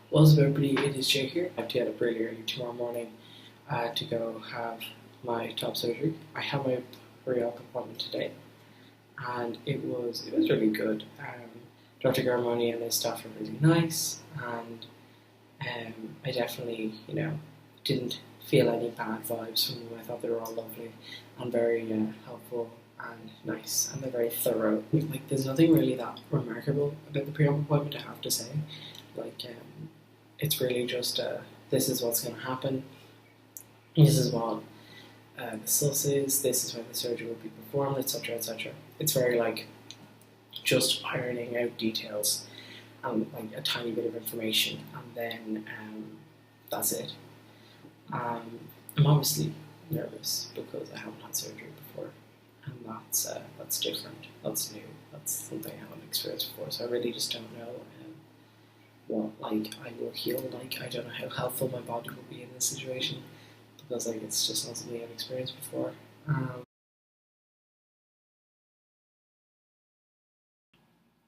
What's up, everybody? It is Jay here. I have to get up really early tomorrow morning to go have my top surgery. I have my pre-op appointment today, and it was really good. Dr. Garmoni and his staff are really nice, and I definitely didn't feel any bad vibes from them. I thought they were all lovely and very helpful and nice, and they're very thorough. Like, there's nothing really that remarkable about the pre-op appointment, I have to say. Like, it's really just this is what's going to happen. This is what the sus is. This is when the surgery will be performed, etc., etc. It's very like just ironing out details and like a tiny bit of information, and then that's it. I'm obviously nervous because I haven't had surgery before, and that's different. That's new. That's something I haven't experienced before. So I really just don't know what like I will heal like. I don't know how helpful my body will be in this situation because like it's just not something I've experienced before.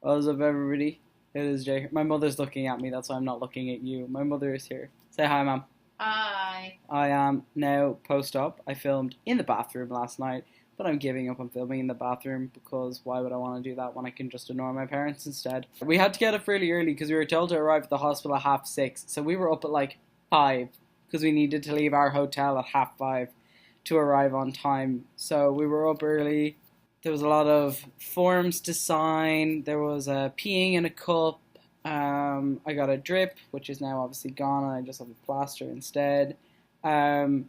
What's up, everybody? It is Jay. My mother's looking at me, that's why I'm not looking at you. My mother is here. Say hi, Mom. Hi. I am now post-op. I filmed in the bathroom last night, but I'm giving up on filming in the bathroom because why would I want to do that when I can just ignore my parents instead? We had to get up really early because we were told to arrive at the hospital at 6:30, so we were up at like 5 because we needed to leave our hotel at 5:30 to arrive on time. So we were up early. There was a lot of forms to sign. There was peeing in a cup. I got a drip, which is now obviously gone, and I just have a plaster instead. I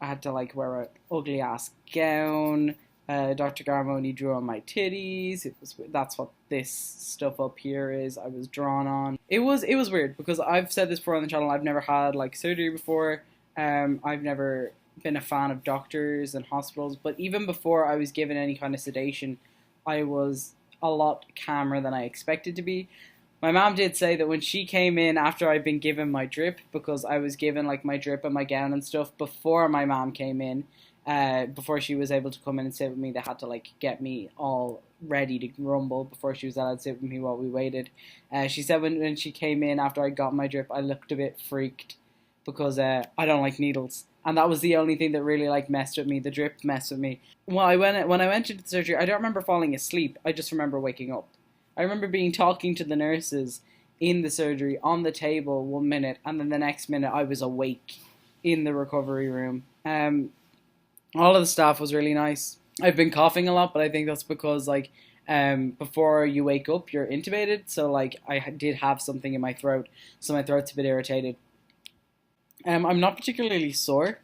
had to like wear an ugly ass gown. Dr. Garmoni drew on my titties. That's what this stuff up here is. I was drawn on. It was weird because I've said this before on the channel. I've never had like surgery before. I've never been a fan of doctors and hospitals, but even before I was given any kind of sedation, I was a lot calmer than I expected to be. My mom did say that when she came in after I'd been given my drip, because I was given like my drip and my gown and stuff before my mom came in, before she was able to come in and sit with me, they had to like get me all ready to rumble before she was allowed to sit with me while we waited. She said when she came in after I got my drip, I looked a bit freaked because I don't like needles. And that was the only thing that really like messed with me. The drip messed with me. When I went into the surgery, I don't remember falling asleep. I just remember waking up. I remember talking to the nurses in the surgery on the table 1 minute, and then the next minute I was awake in the recovery room. All of the staff was really nice. I've been coughing a lot, but I think that's because like before you wake up, you're intubated. So like I did have something in my throat, so my throat's a bit irritated. I'm not particularly sore.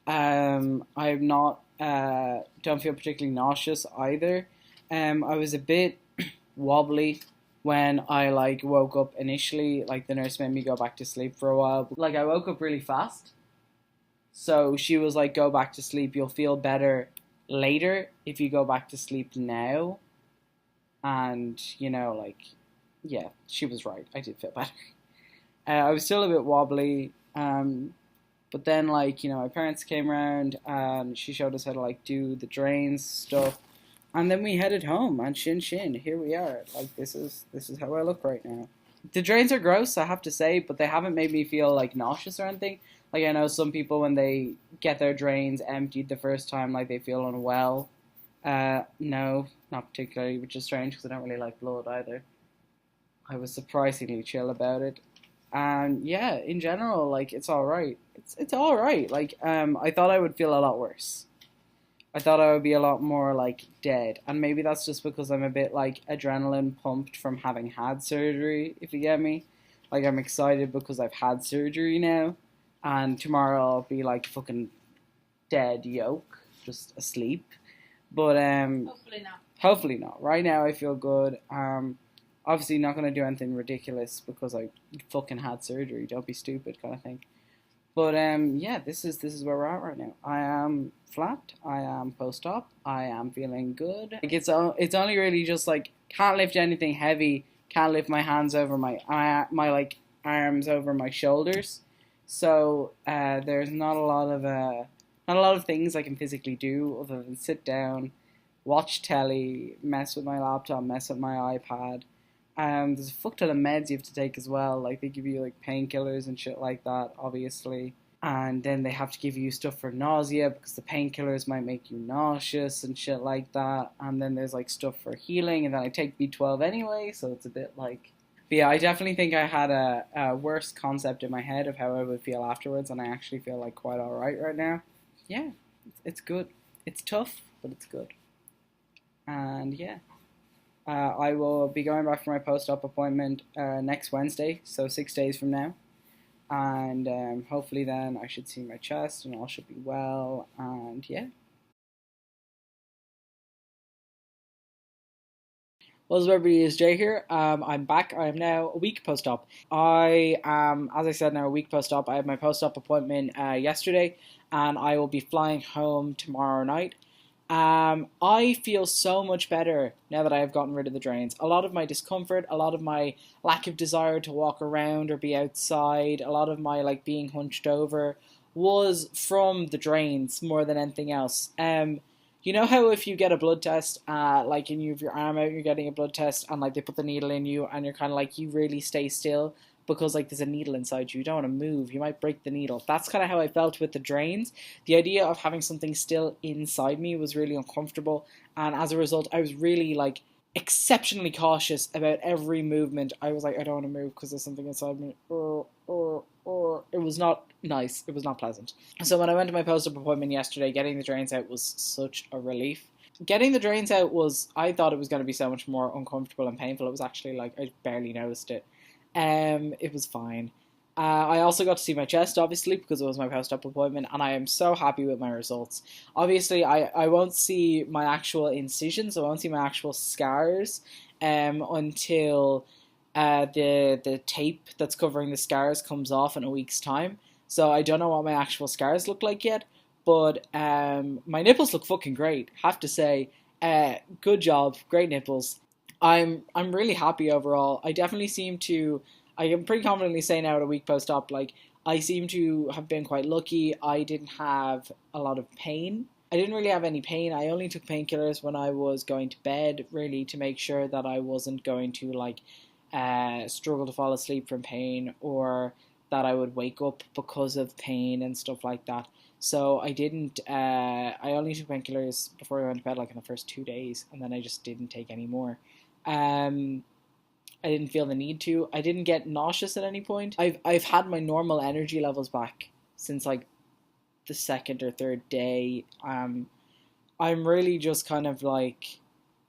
I'm not. Don't feel particularly nauseous either. I was a bit wobbly when I like woke up initially. Like the nurse made me go back to sleep for a while. Like I woke up really fast, so she was like, "Go back to sleep. You'll feel better later if you go back to sleep now." And like, yeah, she was right. I did feel better. I was still a bit wobbly. But then like, my parents came around and she showed us how to like do the drains stuff. And then we headed home and shin, here we are. Like this is how I look right now. The drains are gross, I have to say, but they haven't made me feel like nauseous or anything. Like I know some people when they get their drains emptied the first time, like they feel unwell. No, not particularly, which is strange because I don't really like blood either. I was surprisingly chill about it. And yeah, in general, like it's all right. It's all right. Like I thought I would feel a lot worse. I thought I would be a lot more like dead, and maybe that's just because I'm a bit like adrenaline pumped from having had surgery. If you get me, like I'm excited because I've had surgery now, and tomorrow I'll be like fucking dead yolk, just asleep. But Hopefully not. hopefully not. Right now I feel good. Obviously not going to do anything ridiculous because I fucking had surgery. Don't be stupid, kind of thing. But yeah, this is where we're at right now. I am flat. I am post-op. I am feeling good. Like it's only really just like can't lift anything heavy. Can't lift my hands over my like arms over my shoulders. So there's not a lot of things I can physically do other than sit down, watch telly, mess with my laptop, mess with my iPad. There's a fuck ton of meds you have to take as well. Like they give you like painkillers and shit like that, obviously. And then they have to give you stuff for nausea because the painkillers might make you nauseous and shit like that. And then there's like stuff for healing, and then I take B12 anyway, so it's a bit like. But yeah, I definitely think I had a worse concept in my head of how I would feel afterwards, and I actually feel like quite alright right now. Yeah, it's good. It's tough, but it's good. And yeah. I will be going back for my post-op appointment next Wednesday, so 6 days from now. And hopefully then I should see my chest and all should be well, and yeah. What's up, everybody? It's Jay here. I'm back. I am now a week post-op. I am, as I said, now a week post-op. I had my post-op appointment yesterday, and I will be flying home tomorrow night. I feel so much better now that I have gotten rid of the drains. A lot of my discomfort, a lot of my lack of desire to walk around or be outside, a lot of my like being hunched over was from the drains more than anything else. You know how if you get a blood test, like and you have your arm out, and you're getting a blood test, and like they put the needle in you, and you're kind of like you really stay still because like there's a needle inside you. You don't want to move. You might break the needle. That's kind of how I felt with the drains. The idea of having something still inside me was really uncomfortable, and as a result, I was really like exceptionally cautious about every movement. I was like, I don't want to move because there's something inside me. It was not nice. It was not pleasant. So when I went to my post-op appointment yesterday, getting the drains out was such a relief. Getting the drains out was, I thought it was going to be so much more uncomfortable and painful. It was actually like, I barely noticed it. It was fine. I also got to see my chest, obviously, because it was my post-op appointment, and I am so happy with my results. Obviously, I won't see my actual incisions, I won't see my actual scars until the tape that's covering the scars comes off in a week's time. So I don't know what my actual scars look like yet, but my nipples look fucking great, have to say. Good job, great nipples. I'm really happy overall. I definitely seem to, I can pretty confidently say now at a week post-op, like, I seem to have been quite lucky. I didn't have a lot of pain. I didn't really have any pain. I only took painkillers when I was going to bed, really, to make sure that I wasn't going to, like, struggle to fall asleep from pain, or that I would wake up because of pain and stuff like that. So I didn't, I only took painkillers before I went to bed, like in the first 2 days, and then I just didn't take any more. I didn't feel the need to. I didn't get nauseous at any point. I've had my normal energy levels back since like the second or third day. I'm really just kind of like,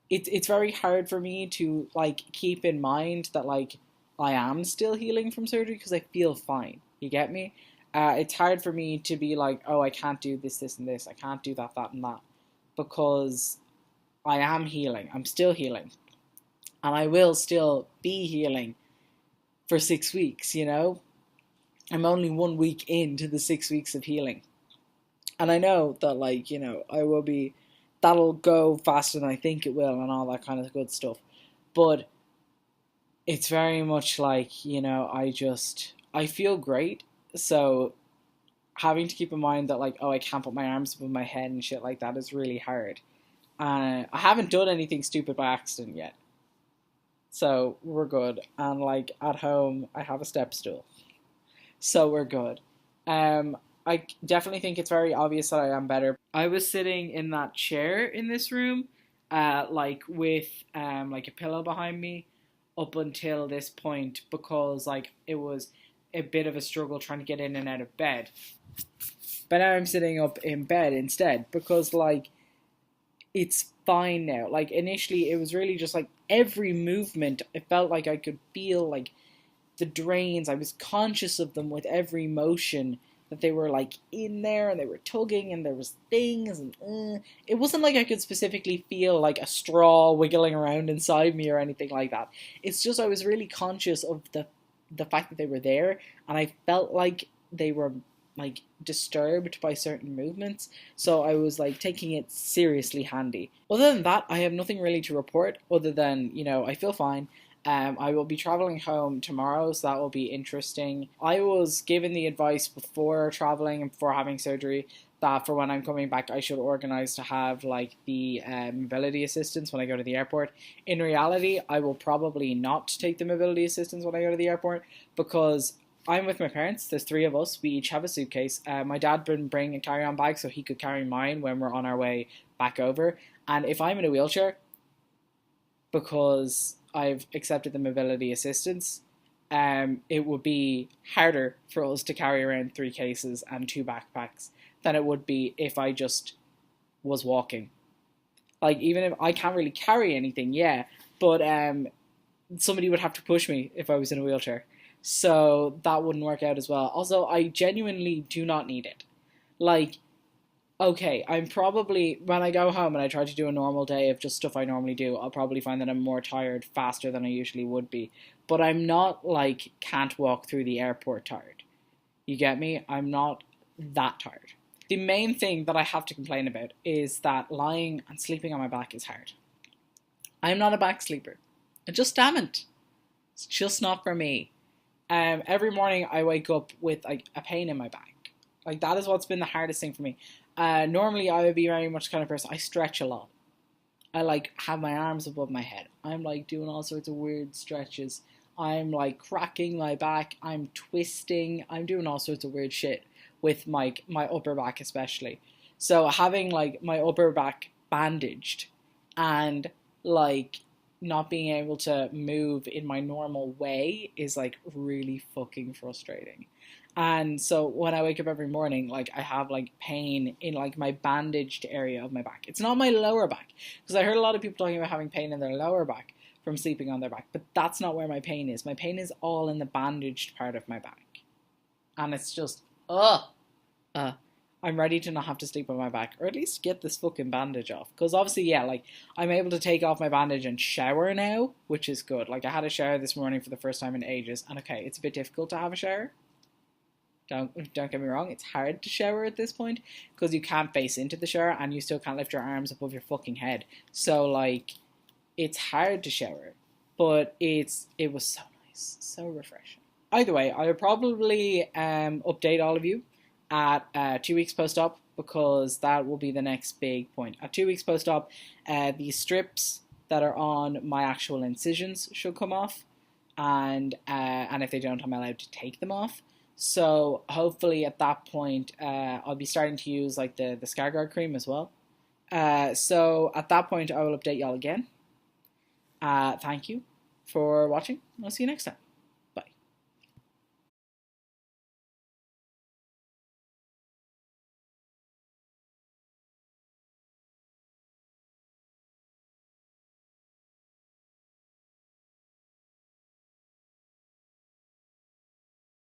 it's very hard for me to like keep in mind that like I am still healing from surgery because I feel fine. You get me? It's hard for me to be like, oh, I can't do this, this, and this. I can't do that, that, and that, because I am healing. I'm still healing. And I will still be healing for 6 weeks, you know? I'm only 1 week into the 6 weeks of healing. And I know that, like, you know, that'll go faster than I think it will and all that kind of good stuff. But it's very much like, you know, I feel great. So having to keep in mind that, like, oh, I can't put my arms above my head and shit like that is really hard. I haven't done anything stupid by accident yet. So we're good. And like at home, I have a step stool. So we're good. I definitely think it's very obvious that I am better. I was sitting in that chair in this room, like with like a pillow behind me up until this point, because like it was a bit of a struggle trying to get in and out of bed. But now I'm sitting up in bed instead, because like it's fine now. Like initially it was really just like every movement, it felt like I could feel like the drains. I was conscious of them with every motion, that they were like in there and they were tugging and there was things, and it wasn't like I could specifically feel like a straw wiggling around inside me or anything like that. It's just I was really conscious of the fact that they were there, and I felt like they were like disturbed by certain movements, so I was like taking it seriously handy. Other than that, I have nothing really to report other than, you know, I feel fine. I will be traveling home tomorrow, so that will be interesting. I was given the advice before traveling and before having surgery that for when I'm coming back, I should organise to have like the mobility assistance when I go to the airport. In reality, I will probably not take the mobility assistance when I go to the airport because I'm with my parents. There's 3 of us. We each have a suitcase. My dad didn't bring a carry-on bag, so he could carry mine when we're on our way back over. And if I'm in a wheelchair, because I've accepted the mobility assistance, it would be harder for us to carry around 3 cases and 2 backpacks than it would be if I just was walking. Like, even if I can't really carry anything, yeah, but somebody would have to push me if I was in a wheelchair. So that wouldn't work out as well. Also, I genuinely do not need it. Like, okay, I'm probably, when I go home and I try to do a normal day of just stuff I normally do, I'll probably find that I'm more tired faster than I usually would be. But I'm not, like, can't walk through the airport tired. You get me? I'm not that tired. The main thing that I have to complain about is that lying and sleeping on my back is hard. I'm not a back sleeper. I just haven't. It's just not for me. Every morning I wake up with like a pain in my back. Like, that is what's been the hardest thing for me. Normally I would be very much the kind of person, I stretch a lot. I like have my arms above my head. I'm like doing all sorts of weird stretches. I'm like cracking my back. I'm twisting. I'm doing all sorts of weird shit with my upper back especially. So having like my upper back bandaged and like not being able to move in my normal way is like really fucking frustrating. And so when I wake up every morning, like I have like pain in like my bandaged area of my back. It's not my lower back, because I heard a lot of people talking about having pain in their lower back from sleeping on their back, but that's not where my pain is. My pain is all in the bandaged part of my back. And it's just, I'm ready to not have to sleep on my back, or at least get this fucking bandage off. Because obviously, yeah, like, I'm able to take off my bandage and shower now, which is good. Like, I had a shower this morning for the first time in ages, and okay, it's a bit difficult to have a shower. Don't get me wrong, it's hard to shower at this point, because you can't face into the shower, and you still can't lift your arms above your fucking head. So, like, it's hard to shower, but it was so nice, so refreshing. Either way, I'll probably update all of you at 2 weeks post-op, because that will be the next big point. At 2 weeks post-op, the strips that are on my actual incisions should come off, and if they don't, I'm allowed to take them off. So hopefully at that point, I'll be starting to use like the ScarGuard cream as well. So at that point, I will update y'all again. Thank you for watching. I'll see you next time.